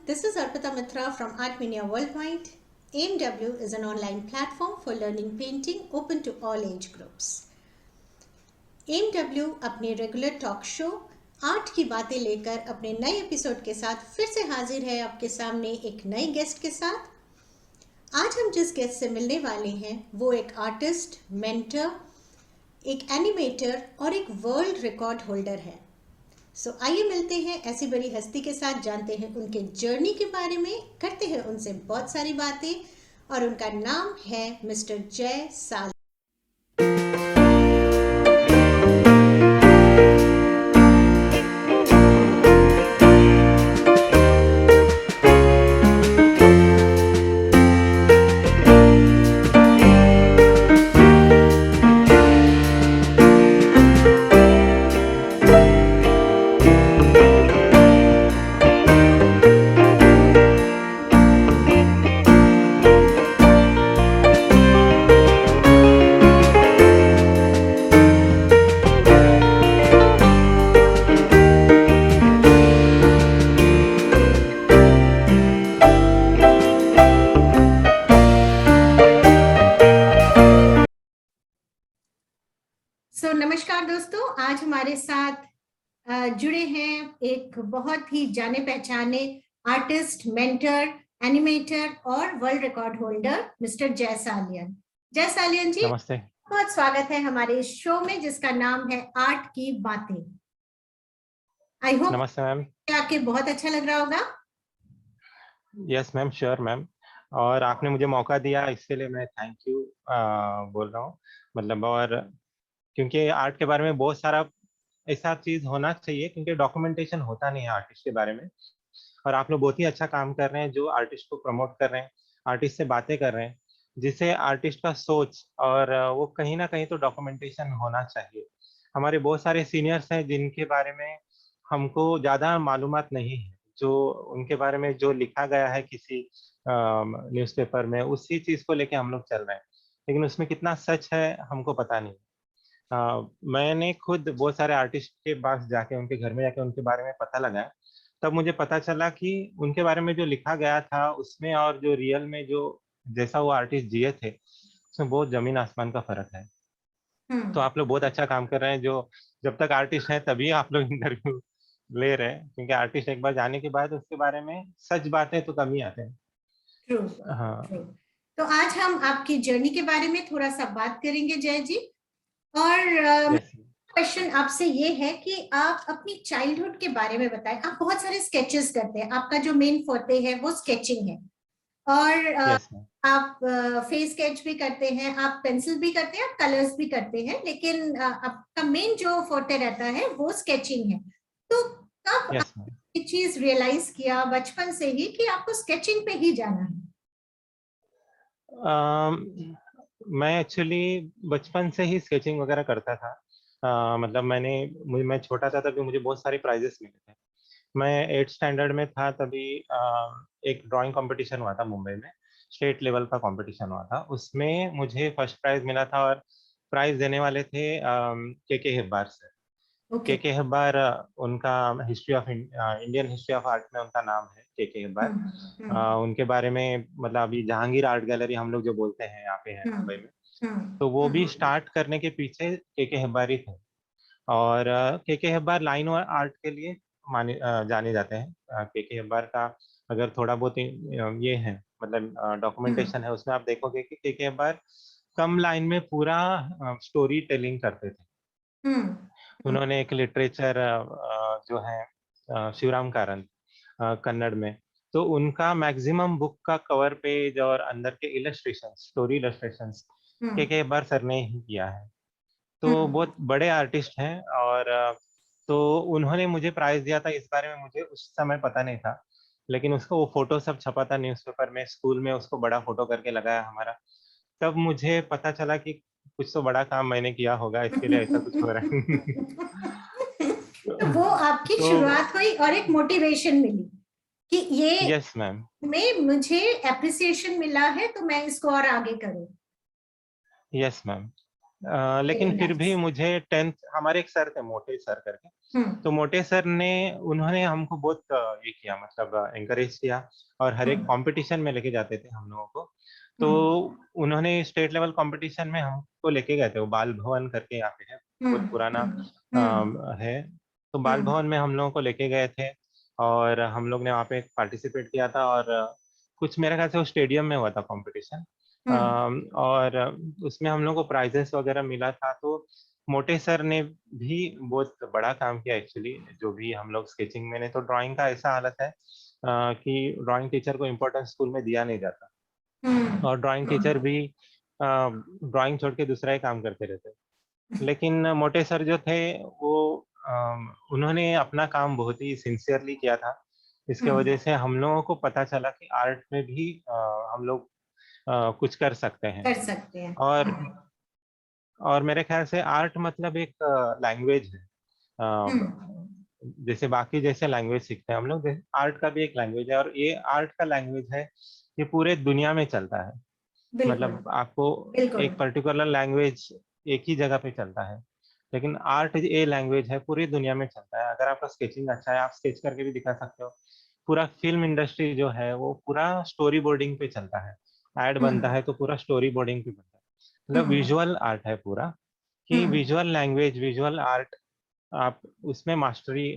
This is Arpita Mitra from Art Mania Worldwide. AMW is an online platform for learning painting open to all age groups. AMW अपने regular talk show art की बातें लेकर अपने नए episode के साथ फिर से हाजिर है आपके सामने एक नए गेस्ट के साथ। आज हम जिस गेस्ट से मिलने वाले हैं वो एक आर्टिस्ट, मेंटर, एक एनिमेटर और एक वर्ल्ड रिकॉर्ड होल्डर है। आइए मिलते हैं ऐसी बड़ी हस्ती के साथ, जानते हैं उनके जर्नी के बारे में, करते हैं उनसे बहुत सारी बातें। और उनका नाम है मिस्टर जय सालियन। नमस्कार दोस्तों, आज हमारे साथ जुड़े हैं एक बहुत ही जाने पहचाने आर्टिस्ट, मेंटर, एनिमेटर और वर्ल्ड रिकॉर्ड होल्डर मिस्टर जय सालियन। जय सालियन जी, नमस्ते। बहुत स्वागत है हमारे इस शो में जिसका नाम है आर्ट की बातें। आई होप नमस्ते मैम, आपके बहुत अच्छा लग रहा होगा। Yes ma'am, sure ma'am. और आपने मुझे मौका दिया इसके लिए मैं थैंक यू बोल रहा हूँ। मतलब और क्योंकि आर्ट के बारे में बहुत सारा ऐसा चीज होना चाहिए, क्योंकि डॉक्यूमेंटेशन होता नहीं है आर्टिस्ट के बारे में। और आप लोग बहुत ही अच्छा काम कर रहे हैं जो आर्टिस्ट को प्रमोट कर रहे हैं, आर्टिस्ट से बातें कर रहे हैं, जिससे आर्टिस्ट का सोच और वो कहीं ना कहीं तो डॉक्यूमेंटेशन होना चाहिए। हमारे बहुत सारे सीनियर्स हैं जिनके बारे में हमको ज़्यादा मालूमात नहीं है, जो उनके बारे में जो लिखा गया है किसी न्यूज़पेपर में, उसी चीज़ को लेके हम लोग चल रहे हैं, लेकिन उसमें कितना सच है हमको पता नहीं। मैंने खुद बहुत सारे आर्टिस्ट के पास जाके, उनके घर में जाके उनके बारे में पता लगाया, तब मुझे पता चला कि उनके बारे में जो लिखा गया था उसमें और जो रियल में जो जैसा वो आर्टिस्ट जिए थे, उसमें बहुत जमीन आसमान का फर्क है। तो आप लोग बहुत अच्छा काम कर रहे हैं, जो जब तक आर्टिस्ट हैं तभी आप लोग इंटरव्यू ले रहे हैं, क्योंकि आर्टिस्ट एक बार जाने के बाद उसके बारे में सच बातें तो कम ही आते हैं। ट्रू, हाँ, ट्रू। तो आज हम आपकी जर्नी के बारे में थोड़ा सा बात करेंगे जय जी। और यस क्वेश्चन आपसे ये है कि आप अपनी चाइल्डहुड के बारे में बताएं। आप बहुत सारे स्केचेस करते हैं, आपका जो मेन फोटे है वो स्केचिंग है, और यस आप फेस स्केच भी करते हैं, आप पेंसिल भी करते हैं, आप कलर्स भी करते हैं, लेकिन आपका मेन जो फोटे रहता है वो स्केचिंग है। तो कब यस आप ये चीज रियलाइज किया बचपन से ही कि आपको स्केचिंग पे ही जाना है? मैं एक्चुअली बचपन से ही स्केचिंग वगैरह करता था। मतलब मैं छोटा था तभी मुझे बहुत सारे प्राइजेस मिले थे। मैं 8th स्टैंडर्ड में था तभी एक ड्राइंग कंपटीशन हुआ था मुंबई में, स्टेट लेवल का कंपटीशन हुआ था, उसमें मुझे फर्स्ट प्राइज मिला था। और प्राइज देने वाले थे के हेब्बार सर। ओके। के हेब्बार, उनका history of Indian history of Art में उनका नाम है के हेब्बार। उनके बारे में मतलब अभी जहांगीर आर्ट गैलरी हम लोग जो बोलते हैं यहाँ पे है मुंबई में, तो वो भी स्टार्ट करने के पीछे के हेब्बार ही थे। और के हेब्बार लाइन और आर्ट के लिए जाने जाते हैं। के हेब्बार का अगर थोड़ा बहुत ये है, मतलब डॉक्यूमेंटेशन है, उसमें आप देखोगे कि के हेब्बार कम लाइन में पूरा स्टोरी टेलिंग करते थे। उन्होंने एक लिटरेचर जो है शिवराम कारंत कन्नड़ में, तो उनका मैक्सिमम बुक का कवर पेज और अंदर के इलस्ट्रेशन, स्टोरी इलस्ट्रेशंस के बार सर ने ही किया है। तो बहुत बड़े आर्टिस्ट हैं। और तो उन्होंने मुझे प्राइज दिया था, इस बारे में मुझे उस समय पता नहीं था, लेकिन उसको वो फोटो सब छपा था न्यूज़पेपर में, स्कूल में उसको बड़ा फोटो करके लगाया हमारा। तब मुझे पता चला कि कुछ तो बड़ा काम मैंने किया होगा, इसके लिए ऐसा कुछ हो रहा है। तो वो आपकी तो शुरुआत हुई और एक मोटिवेशन मिली कि ये यस मैम, में मुझे एप्रिसिएशन मिला है तो मैं इसको और आगे करूं। Yes ma'am. लेकिन वेरी फिर भी नाइस। मुझे 10th हमारे एक सर थे, मोटे सर करके। तो मोटे सर ने उन्होंने हमको बहुत ये किया, मतलब एनकरेज किया, और हर एक कंपटीशन में लेके जाते थे हम लोगों को। तो उन्होंने स्टेट लेवल कंपटीशन में हमको लेके गए थे। वो बाल भवन करके यहाँ पे है, बहुत पुराना है। तो बाल भवन में हम लोगों को लेके गए थे, और हम लोग ने वहाँ पे पार्टिसिपेट किया था, और कुछ मेरे ख्याल से वो स्टेडियम में हुआ था कंपटीशन। और उसमें हम लोग को प्राइजेस वगैरह मिला था। तो मोटे सर ने भी बहुत बड़ा काम किया एक्चुअली। जो भी हम लोग स्केचिंग में ने, तो ड्राइंग का ऐसा हालत है कि ड्राइंग टीचर को इम्पोर्टेंस स्कूल में दिया नहीं जाता, और ड्राइंग टीचर भी ड्राइंग छोड़ के दूसरा ही काम करते रहते। लेकिन मोटे सर जो थे वो उन्होंने अपना काम बहुत ही सिंसियरली किया था। इसके वजह से हम लोगों को पता चला कि आर्ट में भी हम लोग कुछ कर सकते हैं। कर सकते हैं। और मेरे ख्याल से आर्ट मतलब एक लैंग्वेज है। जैसे बाकी जैसे लैंग्वेज सीखते हैं हम लोग, जैसे आर्ट का भी एक लैंग्वेज है, और ये आर्ट का लैंग्वेज है, ये पूरे दुनिया में चलता है। बिल्कुल मतलब आपको बिल्कुल। एक पर्टिकुलर लैंग्वेज एक ही जगह पे चलता है, लेकिन आर्ट ये लैंग्वेज है, पूरी दुनिया में चलता है। अगर आपका स्केचिंग अच्छा है, आप स्केच करके भी दिखा सकते हो। पूरा फिल्म इंडस्ट्री जो है वो पूरा स्टोरी बोर्डिंग पे चलता है। ऐड बनता है तो पूरा स्टोरी बोर्डिंग पे बनता है। मतलब विजुअल आर्ट है पूरा, कि विजुअल लैंग्वेज, विजुअल आर्ट, आप उसमें मास्टरी,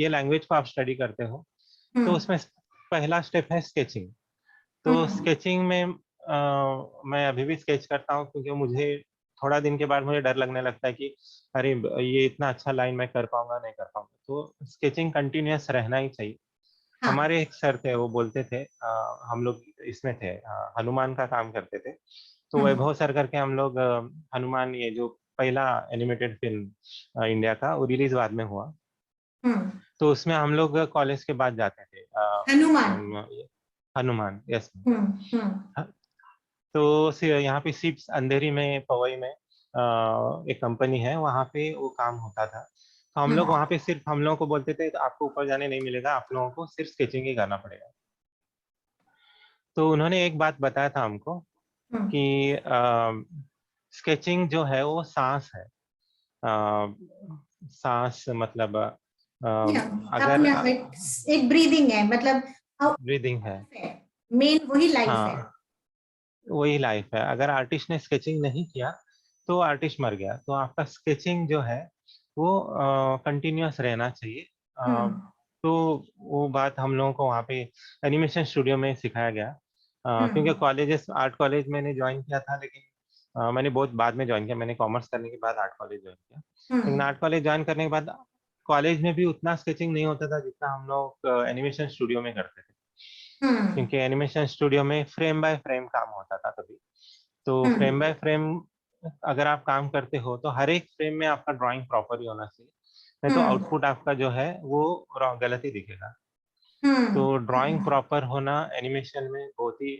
ये लैंग्वेज को आप स्टडी करते हो, तो उसमें पहला स्टेप है स्केचिंग। तो स्केचिंग में मैं अभी भी स्केच करता हूँ, क्योंकि मुझे थोड़ा दिन के बाद मुझे डर लगने लगता है कि अरे ये इतना अच्छा लाइन मैं कर पाऊंगा नहीं कर पाऊंगा। तो स्केचिंग कंटिन्यूअस रहना ही चाहिए। हाँ। हमारे एक सर थे, वो बोलते थे, हम लोग इसमें थे, हनुमान का काम करते थे। तो वैभव सर करके हम लोग हनुमान, ये जो पहला एनिमेटेड फिल्म इंडिया का, वो रिलीज बाद में हुआ। तो उसमें हम लोग कॉलेज के बाद जाते थे। हनुमान। हनुमान, यस। हम्म। तो यहाँ पे सिप्स अंधेरी में, पवई में एक कंपनी है, वहाँ पे वो काम होता था। तो हम लोग वहाँ पे सिर्फ हम लोगों को बोलते थे, आपको ऊपर जाने नहीं मिलेगा, आप लोगों को सिर्फ स्केचिंग ही करना पड़ेगा। तो उन्होंने एक बात बताया था हमको कि स्केचिंग जो है वो सांस है। अ, सांस मतलब अगर अपने एक ब्रीदिंग है, मतलब ब्रीदिंग है। मेन वही लाइफ है। हाँ, वही लाइफ है। अगर आर्टिस्ट ने स्केचिंग नहीं किया तो आर्टिस्ट मर गया। तो आपका स्केचिंग जो है वो कंटिन्यूअस रहना चाहिए। तो वो बात हम लोगों को वहाँ पे एनिमेशन स्टूडियो में सिखाया गया। क्योंकि कॉलेजेस, आर्ट कॉलेज मैंने ज्वाइन किया था, लेकिन मैंने बहुत बाद में ज्वाइन किया। मैंने कॉमर्स करने के बाद आर्ट कॉलेज ज्वाइन किया। लेकिन आर्ट कॉलेज ज्वाइन करने के बाद कॉलेज में भी उतना स्केचिंग नहीं होता था जितना हम लोग एनिमेशन स्टूडियो में करते थे। क्योंकि एनिमेशन स्टूडियो में फ्रेम बाय फ्रेम काम होता था तभी। तो फ्रेम बाय फ्रेम अगर आप काम करते हो तो हर एक फ्रेम में आपका ड्राइंग प्रॉपर ही होना चाहिए, नहीं तो आउटपुट आपका जो है वो गलत ही दिखेगा। तो ड्राइंग प्रॉपर होना एनिमेशन में बहुत ही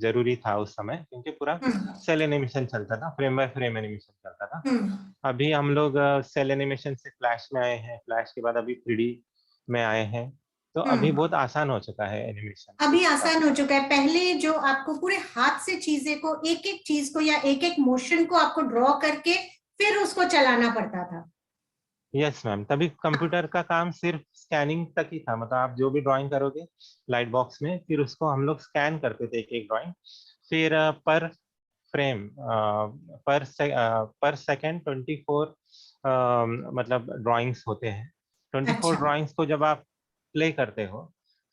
जरूरी था उस समय, क्योंकि पूरा सेल एनिमेशन चलता था, फ्रेम बाय फ्रेम एनिमेशन चलता था। अभी हम लोग सेल एनिमेशन से फ्लैश में आए हैं, फ्लैश के बाद अभी 3D में आए हैं। तो अभी बहुत आसान हो चुका है एनिमेशन अभी उस हिसाब आसान से। हो चुका है। पहले जो आपको पूरे हाथ से चीजें को, एक एक चीज को या एक एक मोशन को आपको ड्रॉ करके फिर उसको चलाना पड़ता था। यस मैम, तभी कंप्यूटर का काम सिर्फ स्कैनिंग तक ही था। मतलब आप जो भी ड्राइंग करोगे लाइट बॉक्स में, फिर उसको हम लोग स्कैन करते थे एक एक ड्राइंग। फिर पर फ्रेम, पर सेकेंड 24 मतलब ड्राइंग्स होते हैं। 24 अच्छा। ड्राइंग्स को जब आप प्ले करते हो,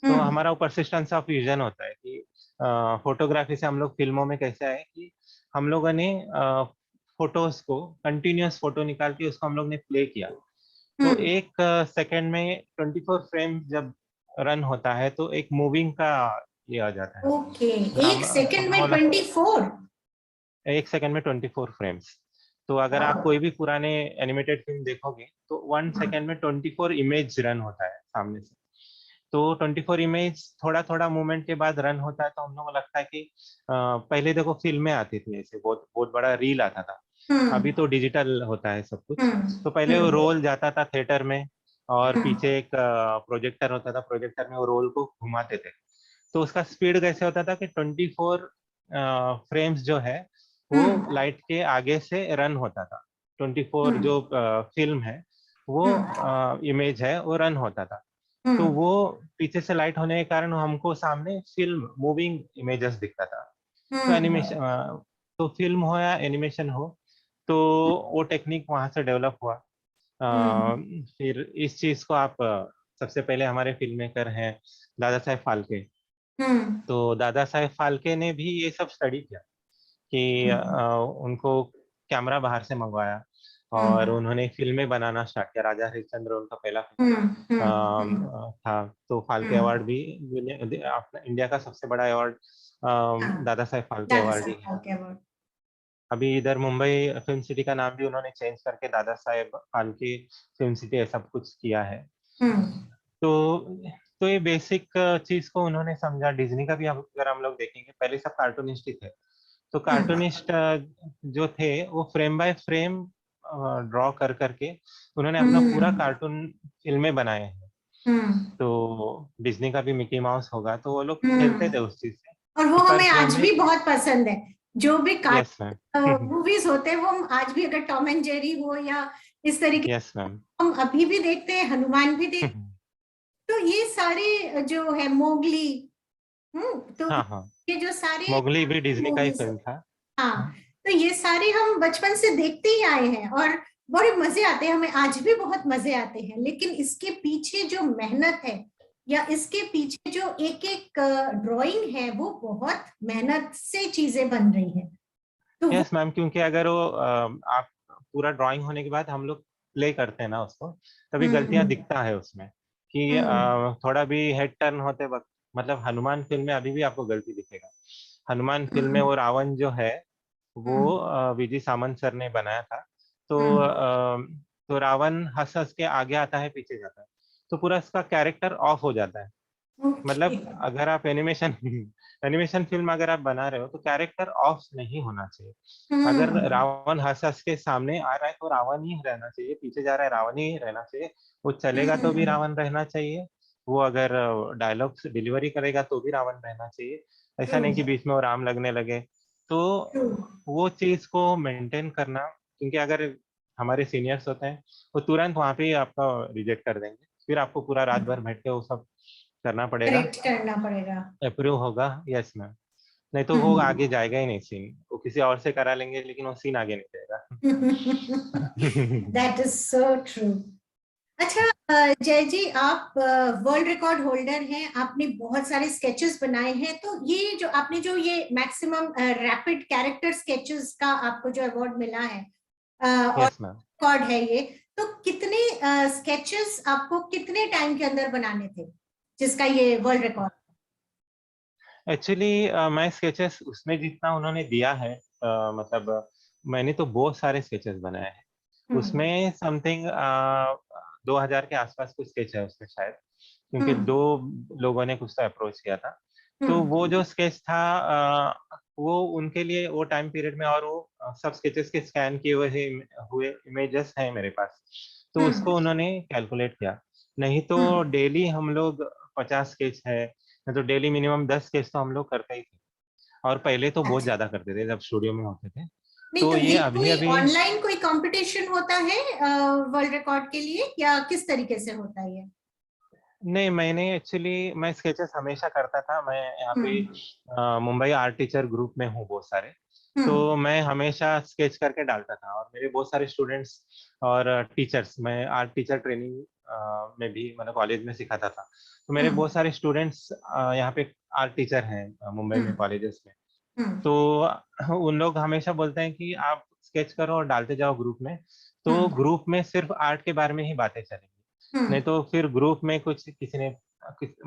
तो हमारा ऊपर सिस्टम्स ऑफ विजन होता है कि फोटोग्राफी से हम लोग फिल्मों में कैसे आए कि हम लोगों ने फोटोज को कंटिन्यूअस फोटो निकाल के उसको हम लोग ने प्ले किया। तो एक सेकंड में 24 फ्रेम जब रन होता है तो एक मूविंग का ये आ जाता है। ओके, एक सेकंड में मतलब 24? एक सेकंड में 24 फ्रेम्स। तो अगर आप कोई भी पुराने एनिमेटेड फिल्म देखोगे तो 1 सेकंड में 24 इमेज रन होता है सामने से। तो 24 इमेज थोड़ा थोड़ा मूवमेंट के बाद रन होता है। तो हम लोग को लगता है कि पहले देखो फिल्में आती थी, ऐसे बहुत बहुत बड़ा रील आता था। अभी तो डिजिटल होता है सब कुछ। तो पहले वो रोल जाता था थिएटर में, और पीछे एक प्रोजेक्टर होता था, प्रोजेक्टर में वो रोल को घुमाते थे। तो उसका स्पीड कैसे होता था कि 24 फ्रेम्स जो है वो लाइट के आगे से रन होता था। 24 जो फिल्म है वो इमेज है वो रन होता था। तो वो पीछे से लाइट होने के कारण हमको सामने फिल्म मूविंग इमेजेस दिखता था। तो एनिमेशन तो फिल्म हो या एनिमेशन हो, तो वो टेक्निक वहां से डेवलप हुआ। फिर इस चीज को आप सबसे पहले हमारे फिल्म मेकर हैं दादा साहेब फाल्के। तो दादा साहेब फाल्के ने भी ये सब स्टडी किया कि उनको कैमरा बाहर से मंगवाया और उन्होंने फिल्में बनाना स्टार्ट किया। राजा हरिश्चंद्र उनका पहला था। तो फाल्के अवार्ड भी अपना इंडिया का सबसे बड़ा अवार्ड दादा साहेब फाल्के दादा अवार्ड ही साहब है। फाल्के अवार्ड। अभी इधर मुंबई फिल्म सिटी का नाम भी उन्होंने चेंज करके दादा साहेब फाल्के फिल्म सिटी ऐसा कुछ किया है। तो तो ये बेसिक चीज को उन्होंने समझा। डिज्नी का भी अगर हम लोग देखेंगे, पहले सब कार्टूनिस्ट ही थे। तो कार्टूनिस्ट जो थे वो फ्रेम बाय फ्रेम ड्रॉ कर करके उन्होंने अपना पूरा कार्टून फिल्में बनाए हैं। तो डिज्नी का भी मिकी माउस होगा, तो वो लोग खेलते थे उस चीज से और वो कि पर हमें फ्रेम आज में। भी बहुत पसंद है। जो भी यस मैम। मूवीज होते हैं वो हम आज भी, अगर टॉम एंड जेरी हो या इस तरीके, यस मैम। हम अभी भी देखते हैं, हनुमान भी देखते हैं। तो ये सारे जो है मोगली, तो हाँ हाँ, ये जो सारे मोगली भी डिज्नी का ही मूवीज, फिल्म था। हाँ, तो ये सारे हम बचपन से देखते ही आए हैं और बड़े मजे आते हैं, हमें आज भी बहुत मजे आते हैं। लेकिन इसके पीछे जो मेहनत है या इसके पीछे जो एक एक ड्राइंग है, वो बहुत मेहनत से चीजें बन रही हैं। तो वो यस मैम, क्योंकि अगर वो आप पूरा ड्राइंग होने के बाद हम लोग प्ले करते हैं ना उसको, तभी गलतियां हम्म दिखता है उसमें कि हम्म थोड़ा भी हेड टर्न होते वक्त, मतलब हनुमान फिल्म में अभी भी आपको गलती दिखेगा। हनुमान फिल्म में हम्म वो रावण जो है वो हम्म विजय सामंत सर ने बनाया था। तो हम्म तो रावण हंस हंस के आगे आता है पीछे जाता है, तो पूरा इसका कैरेक्टर ऑफ हो जाता है। ओके। मतलब अगर आप एनिमेशन एनिमेशन फिल्म अगर आप बना रहे हो तो कैरेक्टर ऑफ नहीं होना चाहिए। अगर हम्म रावण हंस हंस के सामने आ रहा है तो रावण ही रहना चाहिए, पीछे जा रहा है रावण ही रहना चाहिए। वो चलेगा तो भी हम्म रावण रहना चाहिए। वो अगर डायलॉग्स डिलीवरी करेगा तो भी रावण रहना चाहिए। ऐसा ट्रू नहीं कि बीच में वो राम लगने लगे। तो ट्रू। वो चीज को मेंटेन करना, क्योंकि अगर हमारे सीनियर्स होते हैं वो तुरंत वहां पे ही आपका रिजेक्ट कर देंगे, फिर आपको पूरा रात भर बैठ के वो सब करना पड़ेगा, करेक्ट करना पड़ेगा। अप्रूव होगा। Yes ma'am. नहीं तो वो हम्म आगे जाएगा ही नहीं सीन, वो किसी और से करा लेंगे लेकिन वो सीन आगे नहीं जाएगा। That is so true. अच्छा, जय जी, आप वर्ल्ड रिकॉर्ड होल्डर हैं, आपने बहुत सारे स्केचेस बनाए हैं। तो ये जो आपने जो ये मैक्सिमम रैपिड कैरेक्टर स्केचेस का आपको जो अवार्ड मिला है, और यस मैम। रिकॉर्ड है ये, तो कितने स्केचेस आपको कितने टाइम के अंदर बनाने थे, जिसका ये वर्ल्ड रिकॉर्ड? एक्चुअली मैं स्केचेस उसमें जितना उन्होंने दिया है, मतलब मैंने तो बहुत सारे स्केचेस बनाए हैं। हम्म उसमें समथिंग 2000 के आसपास कुछ स्केच है उसमें शायद, क्योंकि हम्म दो लोगों ने कुछ तो अप्रोच किया था। तो हम्म वो जो स्केच था वो उनके लिए वो टाइम पीरियड में, और वो सब स्केचेस के स्कैन किए हुए इमेजेस हैं मेरे पास। तो हम्म उसको उन्होंने कैलकुलेट किया। नहीं तो हम्म। डेली हम लोग 50 स्केच है, नहीं तो डेली मिनिमम 10 स्केच तो हम लोग करते ही थे। और पहले तो बहुत अच्छा, ज्यादा करते थे जब स्टूडियो में होते थे। नहीं तो तो ये ये अभी कोई अभी। ऑनलाइन कोई कंपटीशन होता है वर्ल्ड रिकॉर्ड के लिए, या किस तरीके से होता है ये? नहीं, मैंने एक्चुअली मैं स्केचेस हमेशा करता था। मैं यहाँ पे हम्म मुंबई आर्ट टीचर ग्रुप में हूँ बहुत सारे। हम्म तो मैं हमेशा स्केच करके डालता था, और मेरे बहुत सारे स्टूडेंट्स और टीचर्स, मैं आर्ट टीचर ट्रेनिंग में भी मतलब कॉलेज में सिखाता था। तो मेरे हम्म बहुत सारे स्टूडेंट्स यहाँ पे आर्ट टीचर हैं मुंबई में हम्म कॉलेजेस में। हम्म तो उन लोग हमेशा बोलते हैं कि आप स्केच करो और डालते जाओ ग्रुप में, तो हम्म ग्रुप में सिर्फ आर्ट के बारे में ही बातें चलेंगी। हम्म नहीं तो फिर ग्रुप में कुछ किसी ने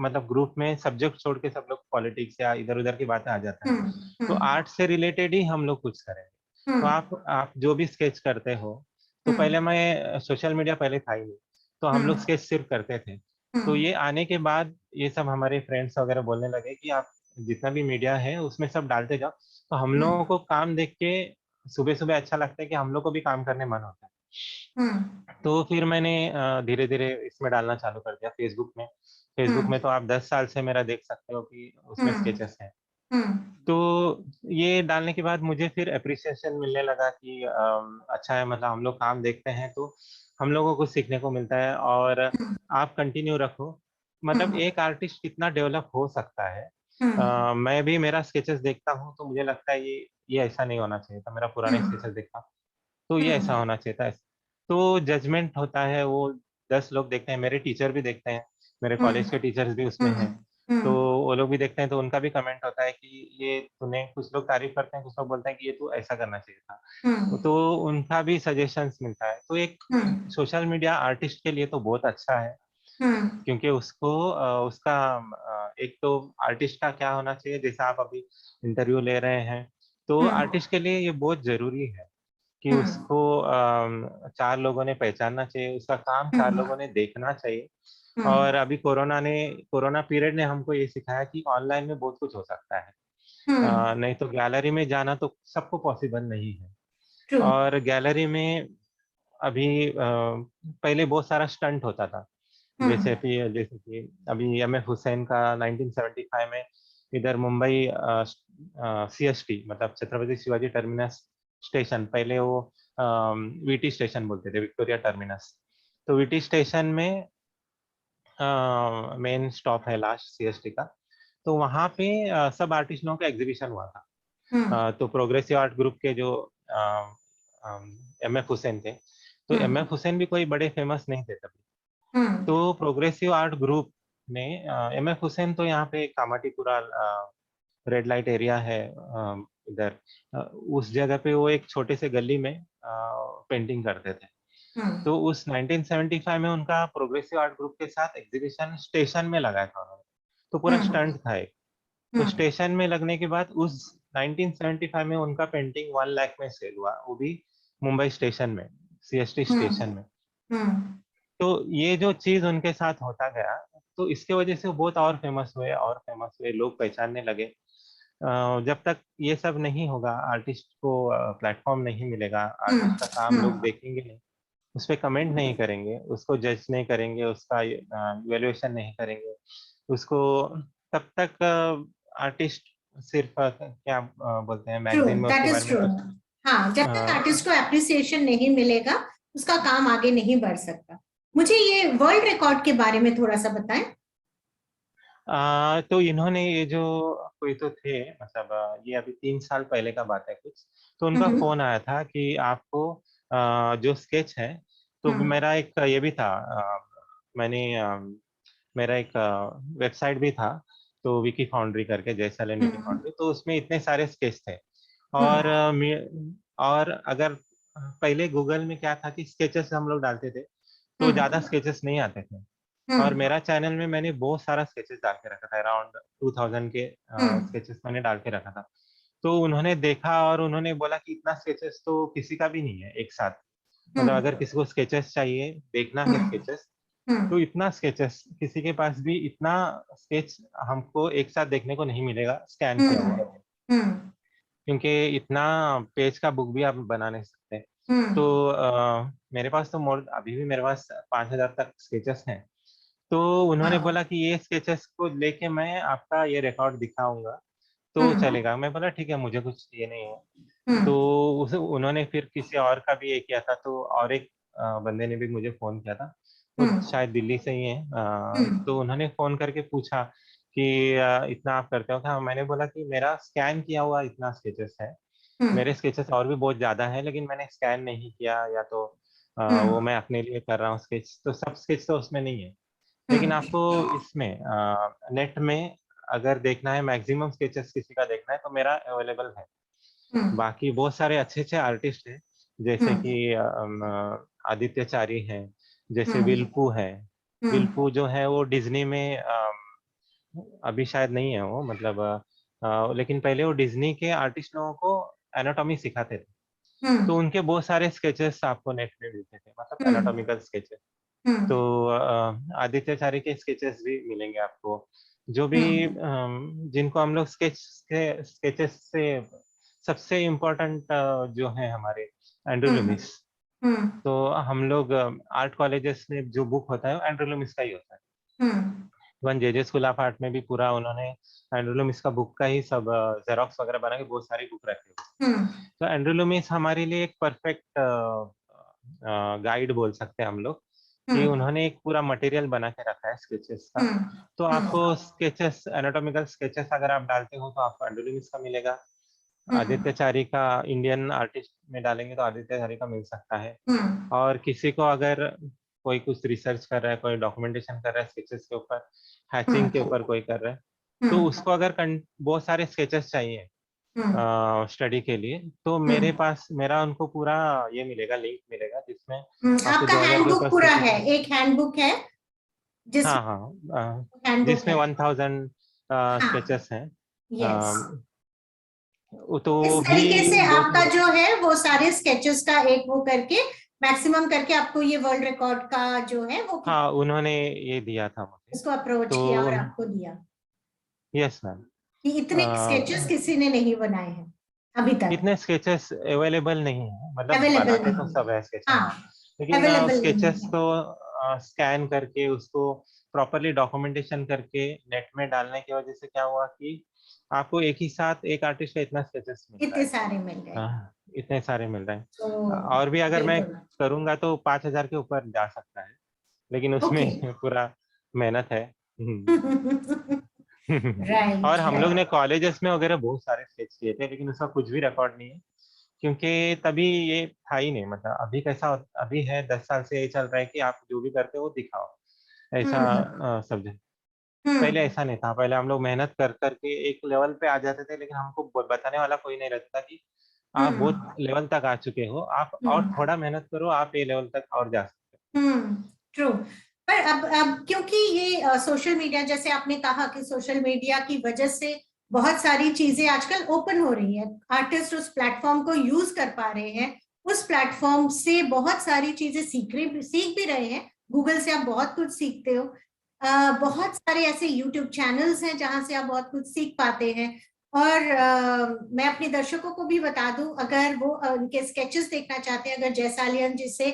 मतलब ग्रुप में सब्जेक्ट छोड़ के सब लोग पॉलिटिक्स या इधर उधर की बातें आ जाता है। हम्म तो हम्म आर्ट से रिलेटेड ही हम लोग कुछ करेंगे। तो हम्म आप जो भी स्केच करते हो, तो हम्म पहले मैं सोशल मीडिया पहले था ही नहीं, तो हम लोग हम्म स्केच सिर्फ करते थे। तो हम्म ये आने के बाद ये सब हमारे फ्रेंड्स वगैरह बोलने लगे कि आप जितना भी मीडिया है उसमें सब डालते जाओ। तो हम लोगों को काम देख के सुबह सुबह अच्छा लगता है कि हम लोग को भी काम करने मन होता है। हम्म तो फिर मैंने धीरे धीरे इसमें डालना चालू कर दिया फेसबुक में। फेसबुक हम्म में तो आप 10 साल से मेरा देख सकते हो कि उसमें हम्म स्केचेस हैं। तो ये डालने के बाद मुझे फिर एप्रिसिएशन मिलने लगा कि अच्छा है, मतलब हम लोग काम देखते हैं तो हम लोगों को सीखने को मिलता है, और आप कंटिन्यू रखो। मतलब एक आर्टिस्ट कितना डेवलप हो सकता है। मैं भी मेरा स्केचेस देखता हूँ तो मुझे लगता है ये ऐसा नहीं होना चाहिए था, मेरा पुराने स्केचेस देखता तो ये ऐसा होना चाहिए था। तो जजमेंट होता है, वो 10 लोग देखते हैं, मेरे टीचर भी देखते हैं, मेरे कॉलेज के टीचर्स भी उसमें हैं, तो वो लोग भी देखते हैं, तो उनका भी कमेंट होता है कि ये तूने, कुछ लोग तारीफ करते हैं, कुछ लोग बोलते हैं कि ये तू ऐसा करना चाहिए था, तो उनका भी सजेशंस मिलता है। तो एक सोशल मीडिया आर्टिस्ट के लिए तो बहुत अच्छा है, क्योंकि उसको उसका एक तो आर्टिस्ट का क्या होना चाहिए, जैसे आप अभी इंटरव्यू ले रहे हैं, तो आर्टिस्ट के लिए ये बहुत जरूरी है कि उसको 4 लोगों ने पहचानना चाहिए, उसका काम 4 लोगों ने देखना चाहिए। और अभी कोरोना पीरियड ने हमको ये सिखाया कि ऑनलाइन में बहुत कुछ हो सकता है। नहीं तो गैलरी में जाना तो सबको पॉसिबल नहीं है। ट्रू। और गैलरी में अभी पहले बहुत सारा स्टंट होता था, जैसे कि अभी एम एफ हुसैन का 1975 में इधर मुंबई सीएसटी, मतलब छत्रपति शिवाजी टर्मिनस स्टेशन, पहले वो वीटी स्टेशन बोलते थे, विक्टोरिया टर्मिनस। तो वीटी स्टेशन में मेन स्टॉप है लास्ट सीएसटी का, तो वहाँ पे सब आर्टिस्ट लोगों का एग्जीबिशन हुआ था। तो प्रोग्रेसिव आर्ट ग्रुप के जो एम एफ हुसैन थे, तो एम एफ हुसैन भी कोई बड़े फेमस नहीं थे तभी। तो प्रोग्रेसिव आर्ट ग्रुप ने एम एफ हुसैन तो यहाँ पे कामाटीपुरा रेड लाइट एरिया है इधर, उस जगह पे वो एक छोटे से गली में पेंटिंग करते थे। तो उस 1975 में उनका प्रोग्रेसिव आर्ट ग्रुप के साथ एग्जीबिशन स्टेशन में लगाया था उन्होंने, तो पूरा स्टंट था एक। तो स्टेशन में लगने के बाद उस 1975 में उनका पेंटिंग 1 लाख में सेल हुआ, वो भी मुंबई स्टेशन में, सीएसटी स्टेशन में। तो ये जो चीज उनके साथ होता गया, तो इसके वजह से वो बहुत और फेमस हुए, लोग पहचानने लगे। जब तक ये सब नहीं होगा, आर्टिस्ट को प्लेटफॉर्म नहीं मिलेगा, आर्टिस्ट का काम लोग देखेंगे नहीं, उस पर कमेंट नहीं करेंगे, उसको जज नहीं करेंगे, उसका इवेल्युएशन नहीं करेंगे, उसको, तब तक आर्टिस्ट सिर्फ क्या बोलते हैं, ट्रू, मैगजीन में दैट उसके इज बारे में ट्रू। कुछ हाँ, जब तक आर्टिस्ट को एप्रिसिएशन नहीं मिलेगा उसका काम आगे नहीं बढ़ सकता। मुझे ये वर्ल्ड रिकॉर्ड के बारे में थोड़ा सा बताएं। तो इन्होंने ये जो कोई तो थे, मतलब ये अभी 3 साल पहले का बात है कुछ, तो उनका हम्म। फोन आया था कि आपको जो स्केच है, तो हम्म। मेरा एक ये भी था, मैंने मेरा एक वेबसाइट भी था, तो विकी फाउंड्री करके, जयसलन विकी हम्म। फाउंड्री, तो उसमें इतने सारे स्केच थे। और हम्म। और अगर पहले गूगल में क्या था कि स्केचेस हम लोग डालते थे, तो हम्म। ज्यादा स्केचेस नहीं आते थे। और हम्म। मेरा चैनल में मैंने बहुत सारा स्केचेस डाल के रखा था, अराउंड 2000 के हम्म। स्केचेस मैंने डाल के रखा था। तो उन्होंने देखा और उन्होंने बोला कि इतना स्केचेस तो किसी का भी नहीं है एक साथ, मतलब हम्म। अगर किसी को स्केचेस चाहिए, देखना है हम्म। स्केचेस, तो हम्म। इतना स्केचेस किसी के पास भी, इतना स्केच हमको एक साथ देखने को नहीं मिलेगा स्कैन किया हुआ, हम्म। हम्म। क्योंकि इतना पेज का बुक भी आप बना नहीं सकते। तो हम्म। मेरे पास तो मोर अभी भी मेरे पास 5,000 तक स्केचेस हैं। तो उन्होंने हाँ। बोला कि ये स्केचेस को लेके मैं आपका ये रिकॉर्ड दिखाऊंगा तो हम्म। चलेगा। मैं बोला ठीक है, मुझे कुछ ये नहीं है। तो हम्म। उन्होंने फिर किसी और का भी ये किया था, तो और एक बंदे ने भी मुझे फोन किया था, वो हम्म। शायद दिल्ली से ही है। हम्म। तो उन्होंने फोन करके पूछा कि इतना आप करते हो क्या? मैंने बोला कि मेरा स्कैन किया हुआ इतना स्केचेस है, हम्म। मेरे स्केचेस और भी बहुत ज्यादा है, लेकिन मैंने स्कैन नहीं किया, या तो वो हम्म। मैं अपने लिए कर रहा हूँ स्केच, तो सब स्केच तो उसमें नहीं है। लेकिन हम्म। आपको इसमें नेट में अगर देखना है, मैक्सिमम स्केचेस किसी का देखना है, तो मेरा अवेलेबल है। हम्म। बाकी बहुत सारे अच्छे अच्छे आर्टिस्ट हैं, जैसे हम्म। कि आदित्यचारी हैं, जैसे हम्म। विल्पू है। हम्म। विल्पू जो है वो डिज्नी में अभी शायद नहीं है वो, मतलब लेकिन पहले वो डिज्नी के आर्टिस्ट लोगों को एनाटॉमी सिखाते थे। तो हम्म। उनके बहुत सारे स्केचेस आपको नेट में मिलते थे, मतलब हम्म। Anatomical sketches. तो हम्म। आदित्यचारी के स्केचेस भी मिलेंगे आपको, जो भी हम्म। जिनको हम लोग स्केचेस से सबसे इम्पोर्टेंट जो है हमारे एंड्रयू हम्म। लुमिस। हम्म। तो हम लोग आर्ट कॉलेजेस में जो बुक होता है वो एंड्रयू लुमिस का ही होता है। Hmm. Even JJ School of Art में भी पूरा उन्होंने एंड्रू लुमिस का बुक का ही सब जेरोक्स वगैरह बना के बहुत सारी बुक रखी हुई। हम्म तो एंड्रू लुमिस हमारे लिए एक परफेक्ट गाइड बोल सकते हैं हम लोग, कि हम्म उन्होंने एक पूरा मटेरियल बना के रखा है स्केचेस का। हम्म तो हम्म आपको स्केचेस, एनाटॉमिकल स्केचेस अगर आप डालते हो तो आपको एंड्रू लुमिस का मिलेगा। हम्म आदित्य चारी का इंडियन आर्टिस्ट में डालेंगे तो आदित्य चारी का मिल सकता है। हम्म और किसी को अगर कोई कुछ रिसर्च कर रहा है, कोई डॉक्यूमेंटेशन कर रहा है स्केचेस के ऊपर, हैचिंग के हम्म ऊपर कोई कर रहा है, तो हम्म उसको अगर बहुत सारे स्केचेस चाहिए हम्म स्टडी के लिए, तो मेरे हम्म पास मेरा उनको पूरा ये मिलेगा, लिंक मिलेगा, जिसमें आपको आपका 2000 के हैंडबुक ऊपर पूरा स्केचेस है, मिल। एक हैंडबुक है हाँ जिसमें हाँ, हैंडबुक जिसमें है। 1000 हाँ, स्केचेस हैं। यस। तो इस भी तरीके से बहुत आपका जो है वो सारे स्केचेस का एक वो करके मैक्सिमम करके आपको ये वर्ल्ड रिकॉर्ड का जो है वो हाँ, उन्होंने ये दिया था मुझे। उसको अप्रोच किया और तो आपको दिया यस मैम, कि इतने स्केचेस किसी ने नहीं बनाए हैं अभी तक, इतने स्केचेस अवेलेबल नहीं है, मतलब अवेलेबल बनाते तो नहीं है। सब है स्केचेस, हाँ, लेकिन अवेलेबल नहीं स्केचेस है। को स्कैन करके उसको प्रॉपरली डॉक्यूमेंटेशन करके नेट में डालने की वजह से क्या हुआ कि आपको एक ही साथ एक आर्टिस्ट का इतना स्केचेस मिल रहा इतने है। सारे मिल गए। इतने सारे मिल रहे तो हैं, और भी अगर मैं बिल्कुल। करूंगा तो 5000 के ऊपर जा सकता है, लेकिन उसमें ओके। पूरा मेहनत है। और राइट हम लोग राइट। ने कॉलेजेस में वगैरह बहुत सारे स्केच किए थे, लेकिन उसका कुछ भी रिकॉर्ड नहीं है, क्योंकि तभी ये था ही नहीं। मतलब अभी कैसा अभी है, 10 साल से ये चल रहा है कि आप जो भी करते हो वो दिखाओ, ऐसा हम्म सब्जेक्ट। पहले हम्म ऐसा नहीं था, पहले हम लोग मेहनत कर करके एक लेवल पे आ जाते थे, लेकिन हमको बताने वाला कोई नहीं रहता था कि आप बहुत हम्म लेवल तक आ चुके हो, आप और हम्म थोड़ा मेहनत करो, आप ये लेवल तक और जा सकते ट्रू। पर अब क्योंकि ये सोशल मीडिया, जैसे आपने कहा कि सोशल मीडिया की वजह से बहुत सारी चीजें आजकल ओपन हो रही है, आर्टिस्ट उस प्लेटफॉर्म को यूज कर पा रहे हैं, उस प्लेटफॉर्म से बहुत सारी चीजें सीख भी रहे हैं। गूगल से आप बहुत कुछ सीखते हो। बहुत सारे ऐसे यूट्यूब चैनल्स हैं जहां से आप बहुत कुछ सीख पाते हैं। और मैं अपने दर्शकों को भी बता दूं, अगर वो उनके स्केचेस देखना चाहते हैं, अगर जयसालियन जिसे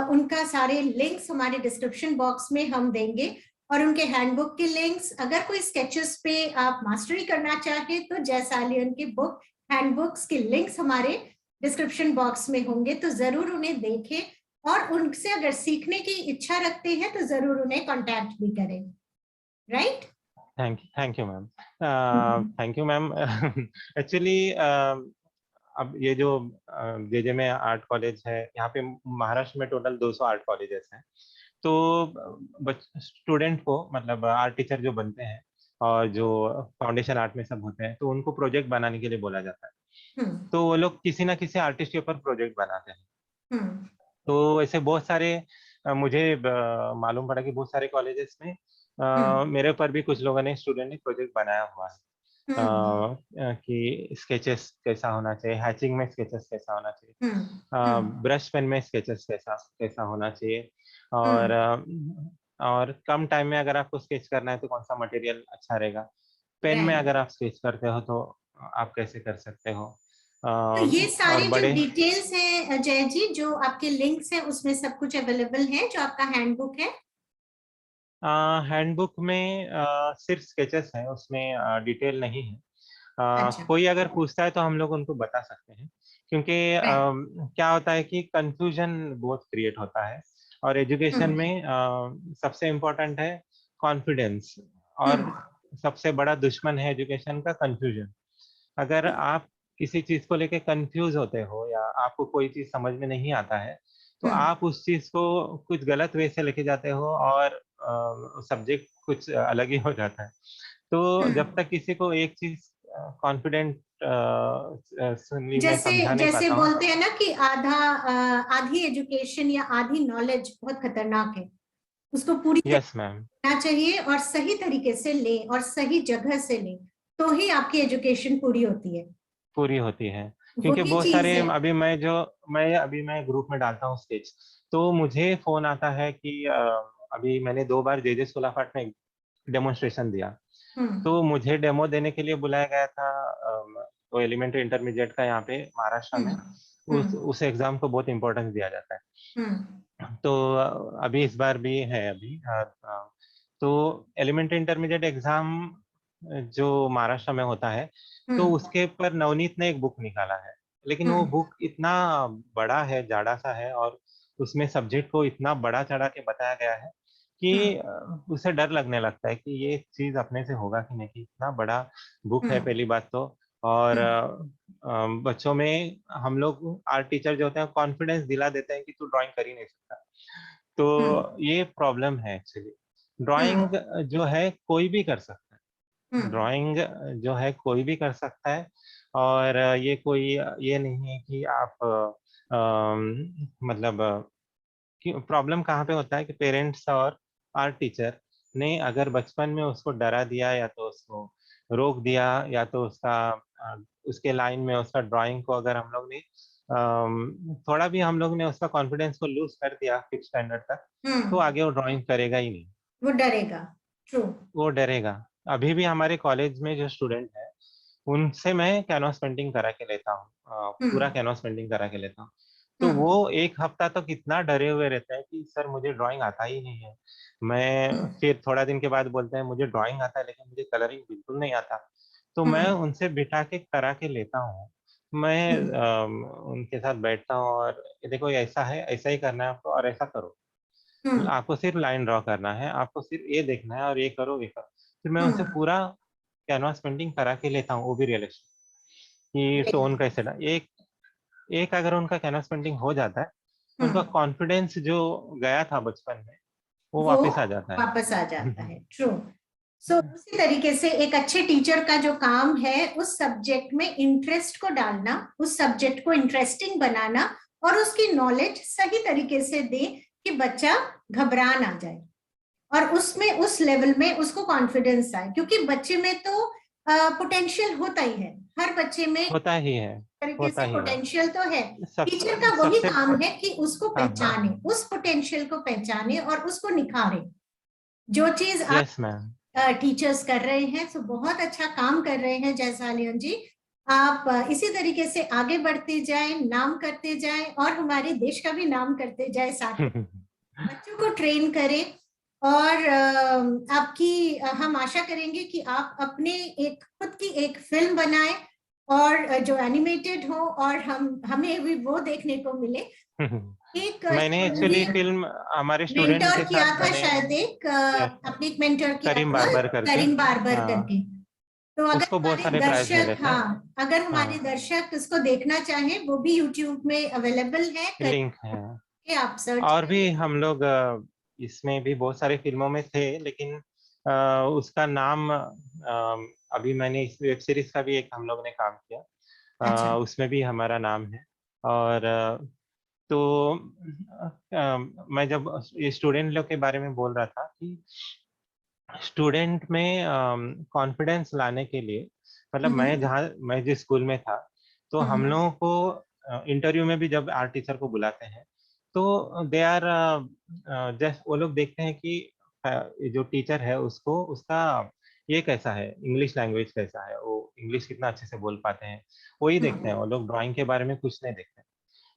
उनका सारे लिंक्स हमारे डिस्क्रिप्शन बॉक्स में हम देंगे, और उनके हैंडबुक के लिंक्स, अगर कोई स्केचेस पे आप मास्टरी करना चाहे तो जयसालियन के बुक हैंडबुक्स के लिंक्स हमारे डिस्क्रिप्शन बॉक्स में होंगे, तो जरूर उन्हें देखें और उनसे अगर सीखने की इच्छा रखते हैं तो जरूर उन्हें कांटेक्ट भी करें। Right. Thank you ma'am. Thank you ma'am. Actually अब ये जो जेजे में आर्ट कॉलेज है, यहाँ पे महाराष्ट्र में टोटल 200 आर्ट कॉलेजेस हैं। तो स्टूडेंट को, मतलब आर्ट टीचर जो बनते हैं और जो फाउंडेशन आर्ट में सब होते हैं, तो उनको प्रोजेक्ट बनाने के लिए बोला जाता है। हम्म तो वो लोग किसी ना किसी आर्टिस्ट के ऊपर प्रोजेक्ट बनाते हैं। हम्म तो ऐसे बहुत सारे मुझे मालूम पड़ा कि बहुत सारे कॉलेजेस में हम्म मेरे ऊपर भी कुछ लोगों ने, स्टूडेंट ने प्रोजेक्ट बनाया हुआ है। हम्म कि स्केचेस कैसा होना चाहिए, हैचिंग में स्केचेस कैसा होना हम्म चाहिए, हम्म ब्रश पेन में स्केचेस कैसा कैसा होना चाहिए, और हम्म कम टाइम में अगर आपको स्केच करना है तो कौन सा मटेरियल अच्छा रहेगा, पेन में राइट। अगर आप स्केच करते हो तो आप कैसे कर सकते हो, तो ये और सारे जो बड़े डिटेल्स हैं अजय जी, जो आपके लिंक्स हैं उसमें सब कुछ अवेलेबल है, जो आपका हैंडबुक है। हैंडबुक में सिर्फ स्केचेस हैं, उसमें डिटेल नहीं है। अच्छा। कोई अगर पूछता है तो हम लोग उनको बता सकते हैं, क्योंकि राइट। क्या होता है कि कंफ्यूजन बहुत क्रिएट होता है, और एजुकेशन हम्म में सबसे इम्पोर्टेंट है कॉन्फिडेंस, और हम्म सबसे बड़ा दुश्मन है एजुकेशन का कंफ्यूजन। अगर आप किसी चीज को लेके कंफ्यूज होते हो, या आपको कोई चीज समझ में नहीं आता है, तो हम्म आप उस चीज को कुछ गलत वे से लेके जाते हो, और सब्जेक्ट कुछ अलग ही हो जाता है। तो जब हम्म। तक किसी को एक चीज कॉन्फिडेंट सुनली मैं जैसे समझा नहीं जैसे पाता हूँ। बोलते हैं ना कि आधी एजुकेशन या आधी नॉलेज बहुत खतरनाक है, उसको पूरी यस मैम, करना चाहिए और सही तरीके से ले और सही जगह से ले, तो ही आपकी एजुकेशन पूरी होती है। पूरी होती है। क्योंकि वही बहुत चीज सारे, है। अभी मैं ग्रुप में डालता हूँ स्केच, तो मुझे फोन आता है कि अभी मैंने 2 बार जेजे स्कूल ऑफ आर्ट में डेमोन्स्ट्रेशन दिया, हम्म तो मुझे डेमो देने के लिए बुलाया गया था। वो एलिमेंट्री इंटरमीडिएट का यहाँ पे महाराष्ट्र में हम्म उस एग्जाम को बहुत इंपॉर्टेंस दिया जाता है। हम्म तो अभी इस बार भी है अभी, तो एलिमेंट्री इंटरमीडिएट एग्जाम जो महाराष्ट्र में होता है, तो उसके पर नवनीत ने एक बुक निकाला है, लेकिन वो बुक इतना बड़ा है, जाड़ा सा है, और उसमें सब्जेक्ट को इतना बड़ा चढ़ा के बताया गया है कि उसे डर लगने लगता है कि ये चीज अपने से होगा कि नहीं, कि इतना बड़ा बुक है पहली बात तो। और बच्चों में हम लोग आर्ट टीचर जो होते हैं कॉन्फिडेंस दिला देते हैं कि तू ड्राइंग कर ही नहीं सकता, तो ये प्रॉब्लम है एक्चुअली। ड्राइंग जो है कोई भी कर सकता है, ड्राइंग जो है कोई भी कर सकता है, और ये कोई ये नहीं है कि आप मतलब प्रॉब्लम कहाँ पे होता है कि पेरेंट्स और आर्ट टीचर ने अगर बचपन में उसको डरा दिया, या तो उसको रोक दिया, या तो उसका उसके लाइन में उसका ड्राइंग को अगर हम लोग ने थोड़ा भी हम लोग ने उसका कॉन्फिडेंस को लूज कर दिया फिफ्थ स्टैंडर्ड तक, तो आगे वो ड्राइंग करेगा ही नहीं, वो डरेगा। ट्रू। वो डरेगा। अभी भी हमारे कॉलेज में जो स्टूडेंट है उनसे मैं कैनवास पेंटिंग करा के लेता हूँ, पूरा कैनवास पेंटिंग करा के लेता हूँ, तो वो एक हफ्ता तक इतना डरे हुए रहता है कि सर मुझे ड्राइंग आता ही नहीं है। मैं फिर थोड़ा दिन के बाद बोलते हैं मुझे ड्राइंग आता है लेकिन मुझे कलरिंग बिल्कुल नहीं आता, तो मैं उनसे बिठा के करा के लेता हूँ। मैं उनके साथ बैठता हूँ और देखो ये ऐसा है, ऐसा ही करना है आपको, और ऐसा करो, आपको सिर्फ लाइन ड्रॉ करना है, आपको सिर्फ ये देखना है, और ये करो ये करो। फिर मैं उनसे पूरा कैनवास पेंटिंग करा के लेता हूँ, वो भी रियलिस्टिक, कि टोन कैसे ना, एक एक अगर उनका कैनवास पेंटिंग हो जाता है, उनका कॉन्फिडेंस जो गया था बचपन में वो वो वापस आ जाता है। वापस आ जाता है। ट्रू। सो उसी तरीके से एक अच्छे टीचर का जो काम है उस सब्जेक्ट में इंटरेस्ट को डालना, उस सब्जेक्ट को इंटरेस्टिंग बनाना, और उसकी नॉलेज सही तरीके से दे कि बच्चा घबरा ना जाए और उसमें उस लेवल में उसको कॉन्फिडेंस आए, क्योंकि बच्चे में तो पोटेंशियल होता ही है, हर बच्चे में होता ही है, तरीके होता से ही है। पोटेंशियल तो है। सब टीचर का वही सबसे काम है कि उसको हाँ हाँ, पहचाने, उस पोटेंशियल को पहचाने और उसको निखारे। जो चीज आप यस मैम। टीचर्स कर रहे हैं, तो बहुत अच्छा काम कर रहे हैं जयसालियन जी। आप इसी तरीके से आगे बढ़ते जाएं, नाम करते जाएं और हमारे देश का भी नाम करते जाए, साथ बच्चों को ट्रेन करें। और आपकी हम आशा करेंगे कि आप अपने एक खुद की एक फिल्म बनाएं और जो एनिमेटेड हो, और हमें भी वो देखने को मिले। एक मैंने एक्चुअली फिल्म हमारे स्टूडेंट मेंटर के किया साथ था बने। शायद, एक यस, आपने एक मेंटर किया करीम था, बारबर करके। करीम बारबर हाँ, करके। तो अगर उसको बहुत हमारे सारे प्राइज दर्शक, मिले थे। हाँ, अगर हमारे हाँ, दर्शक इसको देखना चाहें, वो भी यूट्यूब में अवेलेबल है, लिंक है। करके आप सर्च और भी करें। हम लोग इसमें भी बहुत सारे फिल्मों में थे, लेकिन उसका नाम अभी मैंने इस वेब सीरीज का भी एक हम लोग ने काम किया, अच्छा। उसमें भी हमारा नाम है। और तो मैं जब स्टूडेंट लोग के बारे में बोल रहा था कि स्टूडेंट में कॉन्फिडेंस लाने के लिए, मतलब मैं जिस स्कूल में था, तो हम लोगों को इंटरव्यू में भी जब आर्ट टीचर को बुलाते हैं, तो दे आर जस्ट वो लोग देखते हैं कि जो टीचर है उसको उसका ये कैसा है, इंग्लिश लैंग्वेज कैसा है, वो इंग्लिश कितना अच्छे से बोल पाते हैं, वही देखते हैं वो लोग, ड्राइंग के बारे में कुछ नहीं देखते हैं।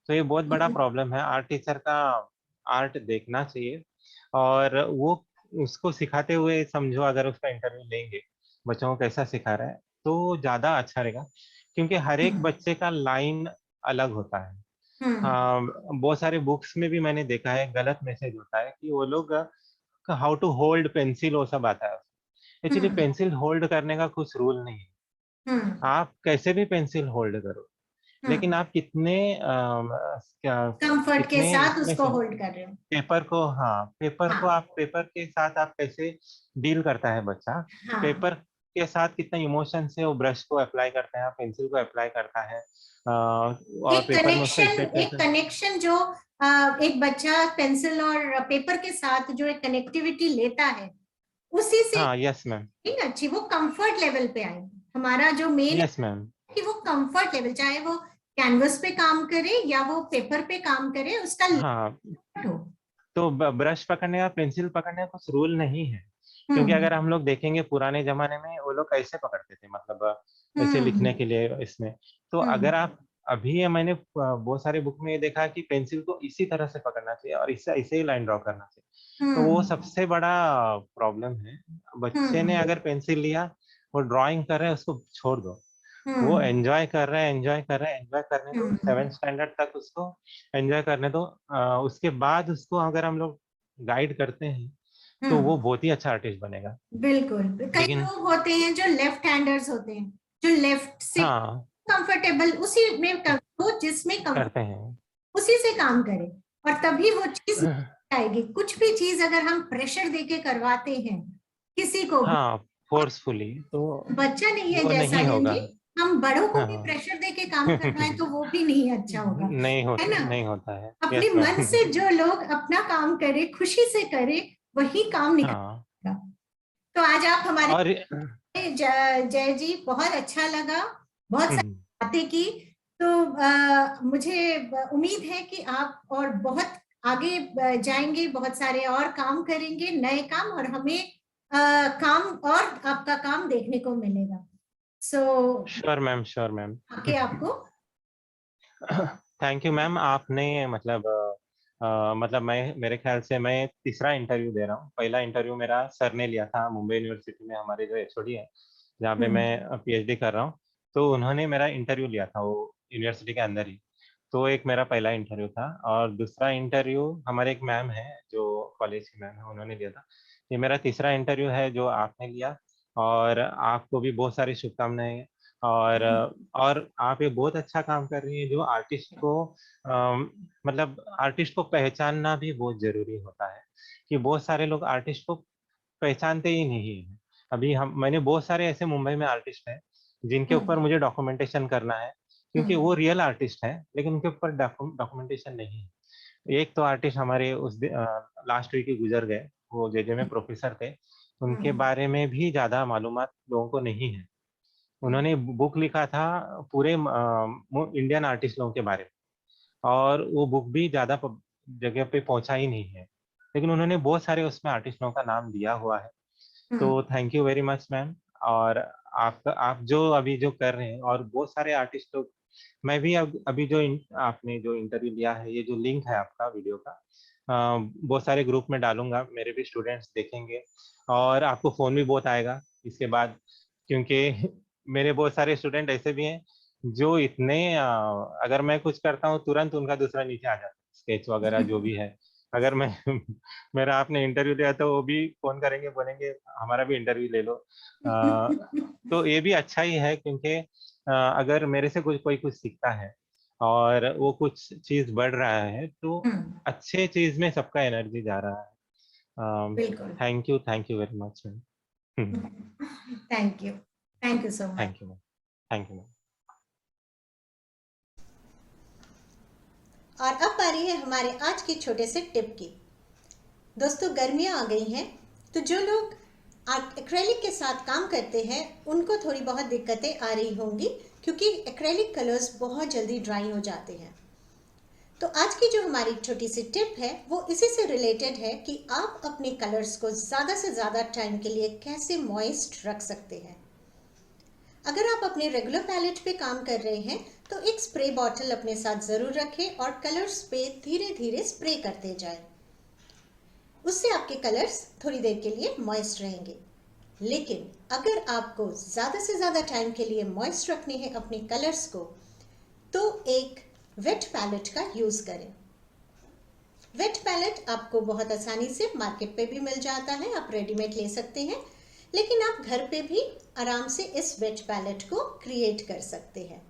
तो ये बहुत बड़ा प्रॉब्लम है, आर्ट टीचर का आर्ट देखना चाहिए। और वो उसको सिखाते हुए समझो, अगर उसका इंटरव्यू लेंगे बच्चों को कैसा सिखा रहा है, तो ज्यादा अच्छा रहेगा, क्योंकि हर एक बच्चे का लाइन अलग होता है। हाँ, बहुत सारे बुक्स में भी मैंने देखा है गलत मैसेज होता है कि वो लोग हाउ टू होल्ड पेंसिल वो सब आता है। एक्चुअली पेंसिल होल्ड करने का कुछ रूल नहीं है, आप कैसे भी पेंसिल होल्ड करो, लेकिन आप कितने कंफर्ट के कितने साथ इसमें उसको होल्ड कर रहे हो। पेपर को, हाँ पेपर को, हाँ। आप पेपर के साथ आप कैसे डील करता है बच्चा, हाँ। पेपर के साथ कितना इमोशन से वो ब्रश को अप्लाई करता है, पेंसिल को अप्लाई करता है, और पेपर में उसका इफेक्ट एक कैसे। कनेक्शन जो एक बच्चा पेंसिल और पेपर के साथ जो एक कनेक्टिविटी लेता है, उसी से हाँ यस मैम, ठीक अच्छी वो कंफर्ट लेवल पे आएगी। हमारा जो मेन यस मैम। कि वो कंफर्ट लेवल, चाहे वो कैनवस पे काम करे या वो पेपर पे काम करे, उसका हाँ, लेवल हो। तो ब्रश पकड़ने का, पेंसिल पकड़ने का कुछ रूल नहीं है, क्योंकि हम्म। अगर हम लोग देखेंगे पुराने जमाने में वो लोग कैसे पकड़ते थे, मतलब ऐसे हम्म। लिखने के लिए इसमें। तो हम्म। अगर आप अभी ये मैंने बहुत सारे बुक में ये देखा कि पेंसिल को इसी तरह से पकड़ना चाहिए और इससे ऐसे ही लाइन ड्रॉ करना चाहिए। तो वो हम्म सबसे बड़ा प्रॉब्लम है। बच्चे ने हम्म अगर पेंसिल लिया, वो ड्राइंग कर रहे हैं, उसको छोड़ दो। वो हम्म एन्जॉय कर रहे हैं, एन्जॉय कर रहे हैं, एन्जॉय करने दो। हम्म 7th स्टैंडर्ड तक उसको एन्जॉय करने दो। उसके बाद उसको अगर हम लोग गाइड करते हैं, तो वो हम्म बहुत ही अच्छा आर्टिस्ट बनेगा। बिल्कुल। कई लेकिन लोग होते हैं जो लेफ्ट हैंडर्स होते हैं, जो लेफ्ट से हाँ, कंफर्टेबल उसी में वो जिसमें करते हैं। उसी से काम करे, और तभी वो चीज आएगी। कुछ भी चीज अगर हम प्रेशर देके करवाते हैं किसी को भी, हाँ, फोर्सफुली तो बच्चा नहीं है वो जैसा नहीं होगा। जी, हम बड़ों को भी हाँ। प्रेशर देके काम करवाएं तो वो भी नहीं अच्छा होगा, है ना। नहीं होता है। अपने यस मन मैम। से जो लोग अपना काम करे, खुशी से करे, वही काम हाँ। निकलेगा। तो आज आप हमारे और जय जी, बहुत अच्छा लगा, बहुत सारी हम्म, बातें की। तो मुझे उम्मीद है कि आप और बहुत आगे जाएंगे, बहुत सारे और काम करेंगे, नए काम, और हमें काम और आपका काम देखने को मिलेगा। So sure ma'am, sure ma'am. आके आपको थैंक यू मैम। आपने मतलब मतलब मेरे ख्याल से मैं तीसरा इंटरव्यू दे रहा हूँ। पहला इंटरव्यू मेरा सर ने लिया था मुंबई यूनिवर्सिटी में, हमारे जो एचओडी है, जहाँ पे हम्म मैं पीएचडी कर रहा हूँ। तो उन्होंने मेरा इंटरव्यू लिया था, वो यूनिवर्सिटी के अंदर ही। तो एक मेरा पहला इंटरव्यू था, और दूसरा इंटरव्यू हमारे एक मैम है जो कॉलेज की मैम है, उन्होंने लिया था। ये मेरा तीसरा इंटरव्यू है जो आपने लिया। और आपको भी बहुत सारी शुभकामनाएं। और और आप ये बहुत अच्छा काम कर रही हैं, जो आर्टिस्ट को मतलब आर्टिस्ट को पहचानना भी बहुत जरूरी होता है। कि बहुत सारे लोग आर्टिस्ट को पहचानते ही नहीं है। अभी हम मैंने बहुत सारे ऐसे मुंबई में आर्टिस्ट हैं, जिनके ऊपर हम्म मुझे डॉक्यूमेंटेशन करना है, क्योंकि वो हम्म रियल आर्टिस्ट हैं, लेकिन उनके ऊपर डॉक्यूमेंटेशन नहीं है। एक तो आर्टिस्ट हमारे लास्ट वीक ही गुजर गए, वो जेजे में प्रोफेसर थे। उनके हम्म बारे में भी ज्यादा मालूमात लोगों को नहीं है। उन्होंने बुक लिखा था पूरे इंडियन आर्टिस्ट लोगों के बारे में, और वो बुक भी ज्यादा जगह पे पहुंचा ही नहीं है। लेकिन उन्होंने बहुत सारे उसमें आर्टिस्ट लोगों का नाम दिया हुआ है। तो hmm thank you very much ma'am. और आप जो अभी जो कर रहे हैं, और बहुत सारे आर्टिस्ट लोग, मैं भी अभी जो आपने जो इंटरव्यू लिया है, ये जो लिंक है आपका वीडियो का, बहुत सारे ग्रुप में डालूंगा, मेरे भी स्टूडेंट्स देखेंगे। और आपको फोन भी बहुत आएगा इसके बाद, क्योंकि मेरे बहुत सारे स्टूडेंट ऐसे भी हैं जो इतने अगर मैं कुछ करता हूँ, तुरंत उनका दूसरा नीचे आ जाता है, स्केच वगैरह जो भी है। अगर मैं मेरा आपने इंटरव्यू लिया तो वो भी फोन करेंगे, बोलेंगे हमारा भी इंटरव्यू ले लो। तो ये भी अच्छा ही है, क्योंकि अगर मेरे से कोई कुछ सीखता है, और वो कुछ चीज बढ़ रहा है, तो हम्म, अच्छे चीज में सबका एनर्जी जा रहा है। बिल्कुल। Thank you very much ma'am. Thank you so much. Thank you ma'am. Thank you ma'am. और अब बारी है हमारे आज के छोटे से टिप की। दोस्तों, गर्मियाँ आ गई हैं, तो जो लोग एक्रेलिक के साथ काम करते हैं उनको थोड़ी बहुत दिक्कतें आ रही होंगी, क्योंकि एक्रेलिक कलर्स बहुत जल्दी ड्राई हो जाते हैं। तो आज की जो हमारी छोटी सी टिप है वो इसी से रिलेटेड है कि आप अपने कलर्स को ज़्यादा से ज़्यादा टाइम के लिए कैसे मॉइस्ट रख सकते हैं। अगर आप अपने रेगुलर पैलेट पे काम कर रहे हैं तो एक स्प्रे बॉटल अपने साथ ज़रूर रखें और कलर्स पे धीरे धीरे स्प्रे करते जाएं। उससे आपके कलर्स थोड़ी देर के लिए मॉइस्ट रहेंगे। लेकिन अगर आपको ज़्यादा से ज़्यादा टाइम के लिए मॉइस्ट रखने हैं अपने कलर्स को, तो एक वेट पैलेट का यूज़ करें। वेट पैलेट आपको बहुत आसानी से मार्केट पे भी मिल जाता है, आप रेडीमेड ले सकते हैं, लेकिन आप घर पे भी आराम से इस वेट पैलेट को क्रिएट कर सकते हैं।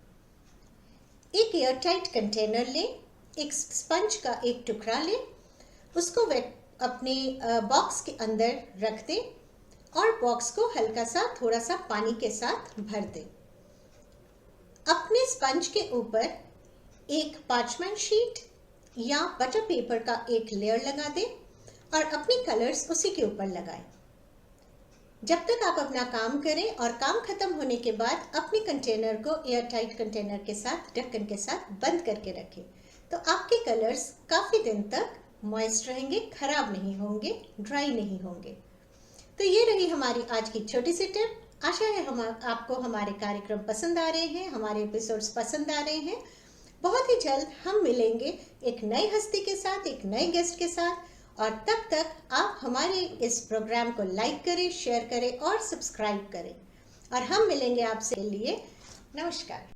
एक एयरटाइट कंटेनर लें, एक स्पंज का एक टुकड़ा लें, उसको वेट अपने बॉक्स के अंदर रख दें, और बॉक्स को हल्का सा थोड़ा सा पानी के साथ भर दें। अपने स्पंज के ऊपर एक पार्चमेंट शीट या बटर पेपर का एक लेयर लगा दें और अपने कलर्स उसी के ऊपर लगाएं। जब तक आप अपना काम करें, और काम खत्म होने के बाद अपने कंटेनर को एयरटाइट कंटेनर के साथ, ढक्कन के साथ बंद करके रखें। तो आपके कलर्स काफ़ी दिन तक मॉइस्ट रहेंगे, खराब नहीं होंगे, ड्राई नहीं होंगे। तो ये रही हमारी आज की छोटी सी टिप। आशा है आपको हमारे कार्यक्रम पसंद आ रहे हैं, हमारे एपिसोड्स पसंद आ रहे हैं। बहुत ही जल्द हम मिलेंगे एक नई हस्ती के साथ, एक नए गेस्ट के साथ, और तब तक आप हमारे इस प्रोग्राम को लाइक करें, शेयर करें और सब्सक्राइब करें। और हम मिलेंगे आपसे लिए। नमस्कार।